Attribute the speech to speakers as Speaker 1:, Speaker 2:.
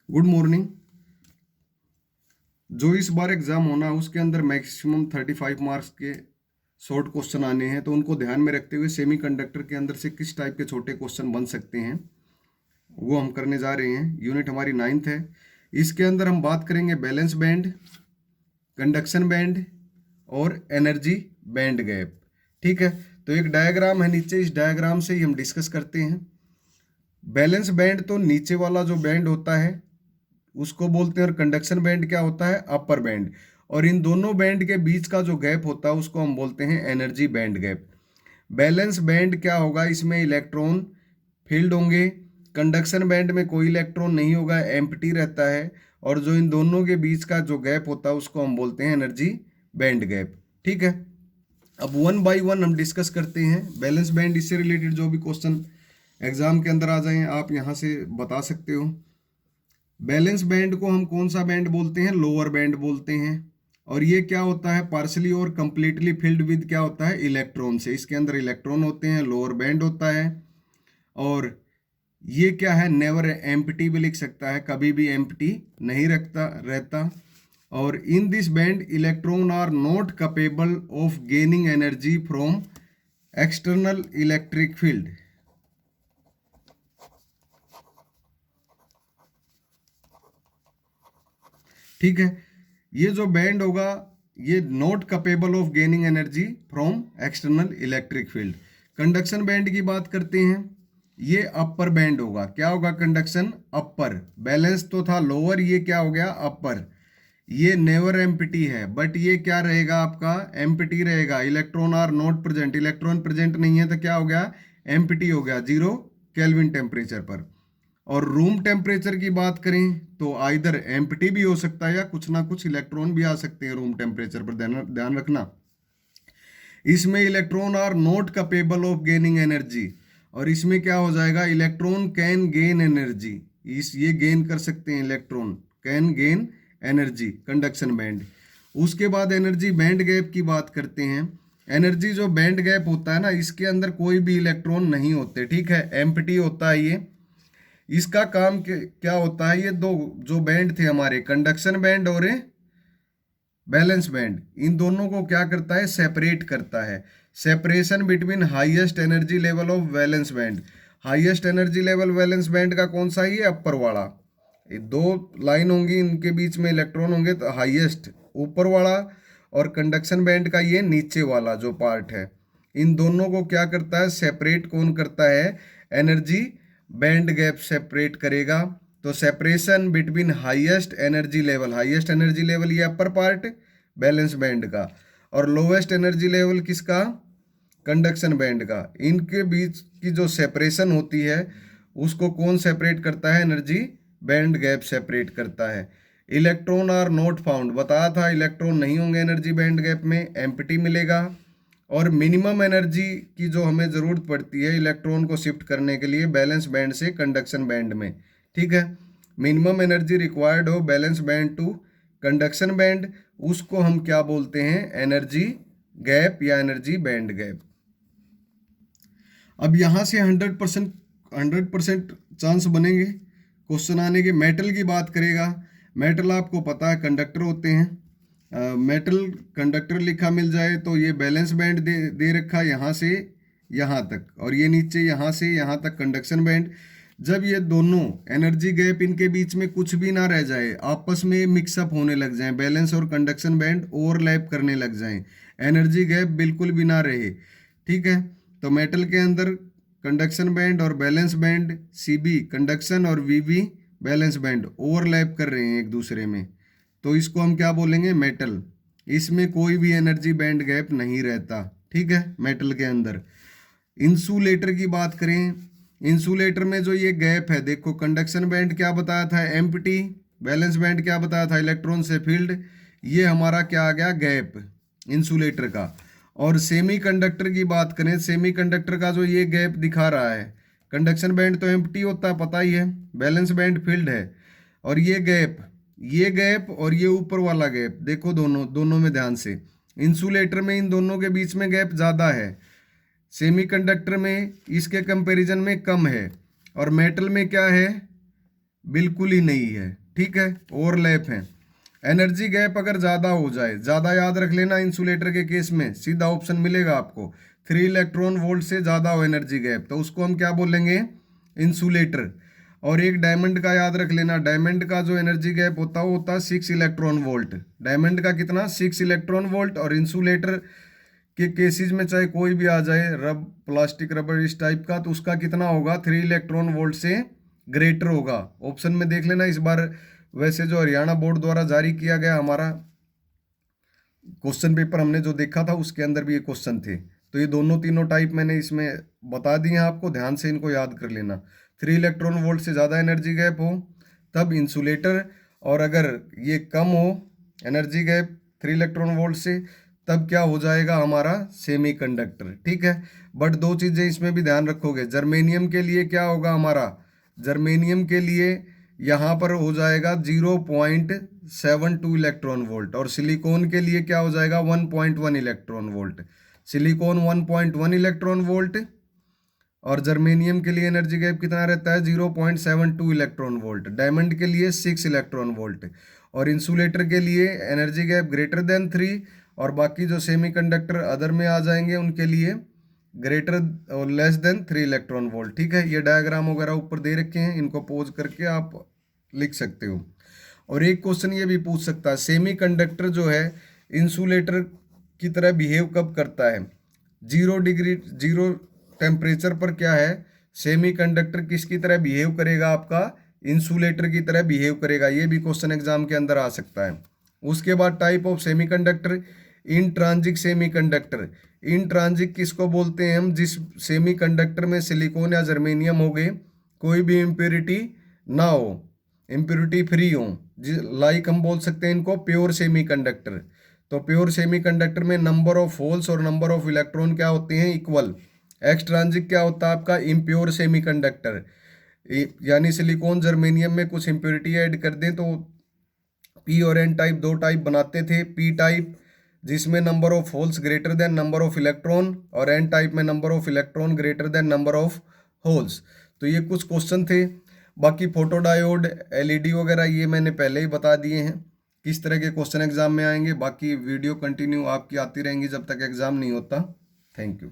Speaker 1: Good morning. जो इस बार exam होना है उसके अंदर मैक्सिमम 35 मार्क्स के शॉर्ट क्वेश्चन आने हैं, तो उनको ध्यान में रखते हुए सेमीकंडक्टर के अंदर से किस टाइप के छोटे क्वेश्चन बन सकते हैं वो हम करने जा रहे हैं। यूनिट हमारी 9th है। इसके अंदर हम बात करेंगे बैलेंस बैंड, कंडक्शन बैंड और एनर्जी बैंड गैप। ठीक है, तो एक डायग्राम है नीचे, इस डायग्राम से ही हम डिस्कस करते हैं। बैलेंस बैंड तो नीचे वाला जो बैंड होता है उसको बोलते हैं, और कंडक्शन बैंड क्या होता है, अपर बैंड। और इन दोनों बैंड के बीच का जो गैप होता है उसको हम बोलते हैं energy band gap. Balance band क्या होगा, इसमें इलेक्ट्रॉन फील्ड होंगे। कंडक्शन बैंड में कोई इलेक्ट्रॉन नहीं होगा, एम्प्टी रहता है। और जो इन दोनों के बीच का जो गैप होता है उसको हम बोलते हैं एनर्जी बैंड गैप। ठीक है, अब वन बाय वन हम डिस्कस करते हैं। बैलेंस बैंड, इससे रिलेटेड जो भी क्वेश्चन एग्जाम के अंदर आ जाएं आप यहाँ से बता सकते हो। बैलेंस बैंड को हम कौन सा बैंड बोलते हैं, लोअर बैंड बोलते हैं। और ये क्या होता है, पार्शली और कंप्लीटली फिल्ड विद क्या होता है, इलेक्ट्रॉन से। इसके अंदर इलेक्ट्रॉन होते हैं, लोअर बैंड होता है। और ये क्या है, नेवर एम्प्टी भी लिख सकता है, कभी भी एम्प्टी नहीं रहता। और in this band electron are not capable of gaining energy from external electric field. ठीक है, ये जो बैंड होगा ये not capable of gaining energy from external electric field. Conduction band की बात करते हैं, ये अपर बैंड होगा। क्या होगा, कंडक्शन अपर। बैलेंस तो था लोअर, ये क्या हो गया, अपर। ये नेवर एम्प्टी है, बट ये क्या रहेगा आपका, एम्प्टी रहेगा। Electron are not present, electron present नहीं है तो क्या हो गया, एम्प्टी हो गया, 0 केल्विन टेम्परेचर पर। और रूम टेम्परेचर की बात करें तो आइदर एम्प्टी भी हो सकता है या कुछ ना कुछ इलेक्ट्रॉन भी आ सकते हैं रूम टेम्परेचर पर, ध्यान रखना। इसमें electron are not capable of gaining energy, और इसमें क्या हो जाएगा, इलेक्ट्रॉन कैन गेन एनर्जी। ये गेन कर सकते हैं, electron can gain energy, conduction band. उसके बाद एनर्जी बैंड गैप की बात करते हैं। एनर्जी जो बैंड गैप होता है ना, इसके अंदर कोई भी इलेक्ट्रॉन नहीं होते। ठीक है, एम्प्टी होता है ये। इसका काम क्या होता है, ये दो जो बैंड थे हमारे, कंडक्शन बैंड और बैलेंस बैंड, इन दोनों को क्या करता है, सेपरेट करता है। Separation between highest energy level of balance band. Highest energy level balance band का कौन सा है, ये अपर वाला। ये दो लाइन होंगी, इनके बीच में इलेक्ट्रॉन होंगे, तो हाईएस्ट ऊपर वाला, और कंडक्शन बैंड का ये नीचे वाला जो पार्ट है। इन दोनों को क्या करता है, सेपरेट कौन करता है, एनर्जी बैंड गैप सेपरेट करेगा। तो separation between highest energy level, highest energy level ये अपर पार्ट बैलेंस बैंड का, और लोवेस्ट एनर्जी लेवल किसका, कंडक्शन बैंड का। इनके बीच की जो सेपरेशन होती है उसको कौन सेपरेट करता है, एनर्जी बैंड गैप सेपरेट करता है। इलेक्ट्रॉन आर नॉट फाउंड, बताया था इलेक्ट्रॉन नहीं होंगे एनर्जी बैंड गैप में, एम्प्टी मिलेगा। और मिनिमम एनर्जी की जो हमें ज़रूरत पड़ती है इलेक्ट्रॉन को शिफ्ट करने के लिए बैलेंस बैंड से कंडक्शन बैंड में। ठीक है, मिनिमम एनर्जी रिक्वायर्ड हो valence band to conduction band, उसको हम क्या बोलते हैं, एनर्जी गैप या एनर्जी बैंड गैप। अब यहाँ से 100% चांस बनेंगे क्वेश्चन आने के। मेटल की बात करेगा, मेटल आपको पता है कंडक्टर होते हैं। मेटल कंडक्टर लिखा मिल जाए तो ये बैलेंस बैंड दे रखा है यहाँ से यहाँ तक, और ये नीचे यहाँ से यहाँ तक कंडक्शन बैंड। जब ये दोनों एनर्जी गैप इनके बीच में कुछ भी ना रह जाए, आपस में मिक्सअप होने लग जाए, बैलेंस और कंडक्शन बैंड ओवरलैप करने लग जाए, एनर्जी गैप बिल्कुल भी ना रहे। ठीक है, तो मेटल के अंदर कंडक्शन बैंड और बैलेंस बैंड, सीबी कंडक्शन और वीबी बैलेंस बैंड ओवरलैप कर रहे हैं एक दूसरे में, तो इसको हम क्या बोलेंगे, मेटल। इसमें कोई भी एनर्जी बैंड गैप नहीं रहता। ठीक है, मेटल के अंदर। इंसुलेटर की बात करें, इंसुलेटर में जो ये गैप है, देखो कंडक्शन बैंड क्या बताया था, एम्प्टी। बैलेंस बैंड क्या बताया था, इलेक्ट्रॉन से फील्ड। ये हमारा क्या आ गया, गैप इंसुलेटर का। और सेमीकंडक्टर की बात करें, सेमीकंडक्टर का जो ये गैप दिखा रहा है, कंडक्शन बैंड तो एम्प्टी होता है पता ही है, बैलेंस बैंड फील्ड है। और ये गैप और ये ऊपर वाला गैप, देखो दोनों में ध्यान से, इंसुलेटर में इन दोनों के बीच में गैप ज़्यादा है, सेमीकंडक्टर में इसके कंपैरिजन में कम है। और मेटल में क्या है, बिल्कुल ही नहीं है, ठीक है, ओवरलैप है। एनर्जी गैप अगर ज़्यादा हो जाए, ज़्यादा याद रख लेना, इंसुलेटर के केस में सीधा ऑप्शन मिलेगा आपको 3 इलेक्ट्रॉन वोल्ट से ज़्यादा हो एनर्जी गैप, तो उसको हम क्या बोलेंगे, इंसुलेटर। और एक डायमंड का याद रख लेना, डायमंड का जो एनर्जी गैप होता है वो होता है 6 इलेक्ट्रॉन वोल्ट। डायमंड का कितना, 6 इलेक्ट्रॉन वोल्ट। और इंसुलेटर के केसेस में चाहे कोई भी आ जाए, प्लास्टिक रबर इस टाइप का, तो उसका कितना होगा, 3 इलेक्ट्रॉन वोल्ट से ग्रेटर होगा। ऑप्शन में देख लेना इस बार। वैसे जो हरियाणा बोर्ड द्वारा जारी किया गया हमारा क्वेश्चन पेपर हमने जो देखा था उसके अंदर भी ये क्वेश्चन थे, तो ये दोनों तीनों टाइप मैंने इसमें बता दिए हैं आपको, ध्यान से इनको याद कर लेना। 3 इलेक्ट्रॉन वोल्ट से ज़्यादा एनर्जी गैप हो तब इंसुलेटर, और अगर ये कम हो एनर्जी गैप 3 इलेक्ट्रॉन वोल्ट से तब क्या हो जाएगा हमारा, सेमीकंडक्टर, ठीक है। बट दो चीज़ें इसमें भी ध्यान रखोगे, जर्मेनियम के लिए क्या होगा हमारा, जर्मेनियम के लिए यहाँ पर हो जाएगा 0.72 इलेक्ट्रॉन वोल्ट, और सिलिकॉन के लिए क्या हो जाएगा 1.1 electron volt. Silicon 1.1 electron volt, और जर्मेनियम के लिए एनर्जी गैप कितना रहता है 0.72 इलेक्ट्रॉन वोल्ट। डायमंड के लिए 6 इलेक्ट्रॉन वोल्ट, और इंसुलेटर के लिए एनर्जी गैप ग्रेटर देन 3, और बाकी जो सेमीकंडक्टर अदर में आ जाएंगे उनके लिए ग्रेटर और लेस देन 3 इलेक्ट्रॉन वोल्ट, ठीक है। ये डायग्राम वगैरह ऊपर दे रखे हैं, इनको पोज करके आप लिख सकते हो। और एक क्वेश्चन ये भी पूछ सकता है, सेमीकंडक्टर जो है इंसुलेटर की तरह बिहेव कब करता है, 0 टेम्परेचर पर क्या है, सेमीकंडक्टर किसकी तरह बिहेव करेगा, आपका इंसुलेटर की तरह बिहेव करेगा। ये भी क्वेश्चन एग्जाम के अंदर आ सकता है। उसके बाद टाइप ऑफ सेमीकंडक्टर, इनट्रांजिक सेमीकंडक्टर। इनट्रांजिक किसको बोलते हैं हम, जिस सेमीकंडक्टर में सिलिकॉन या जर्मेनियम हो गए, कोई भी इम्प्योरिटी ना हो, इम्प्योरिटी फ्री हो, लाइक हम बोल सकते हैं इनको प्योर सेमीकंडक्टर। तो प्योर सेमीकंडक्टर में नंबर ऑफ होल्स और नंबर ऑफ इलेक्ट्रॉन क्या होते हैं, इक्वल। एक्सट्रांजिक क्या होता है आपका, इम्प्योर सेमीकंडक्टर, यानी सिलिकॉन जर्मेनियम में कुछ इम्प्योरिटी ऐड कर दें तो पी और एन टाइप दो टाइप बनाते थे। पी टाइप जिसमें number of holes greater than number of electron, और एन टाइप में number of electron greater than number of holes. तो ये कुछ क्वेश्चन थे। बाकी फोटो डायोड, एलईडी वगैरह ये मैंने पहले ही बता दिए हैं किस तरह के क्वेश्चन एग्जाम में आएंगे। बाकी वीडियो कंटिन्यू आपकी आती रहेंगी जब तक एग्जाम नहीं होता। Thank you.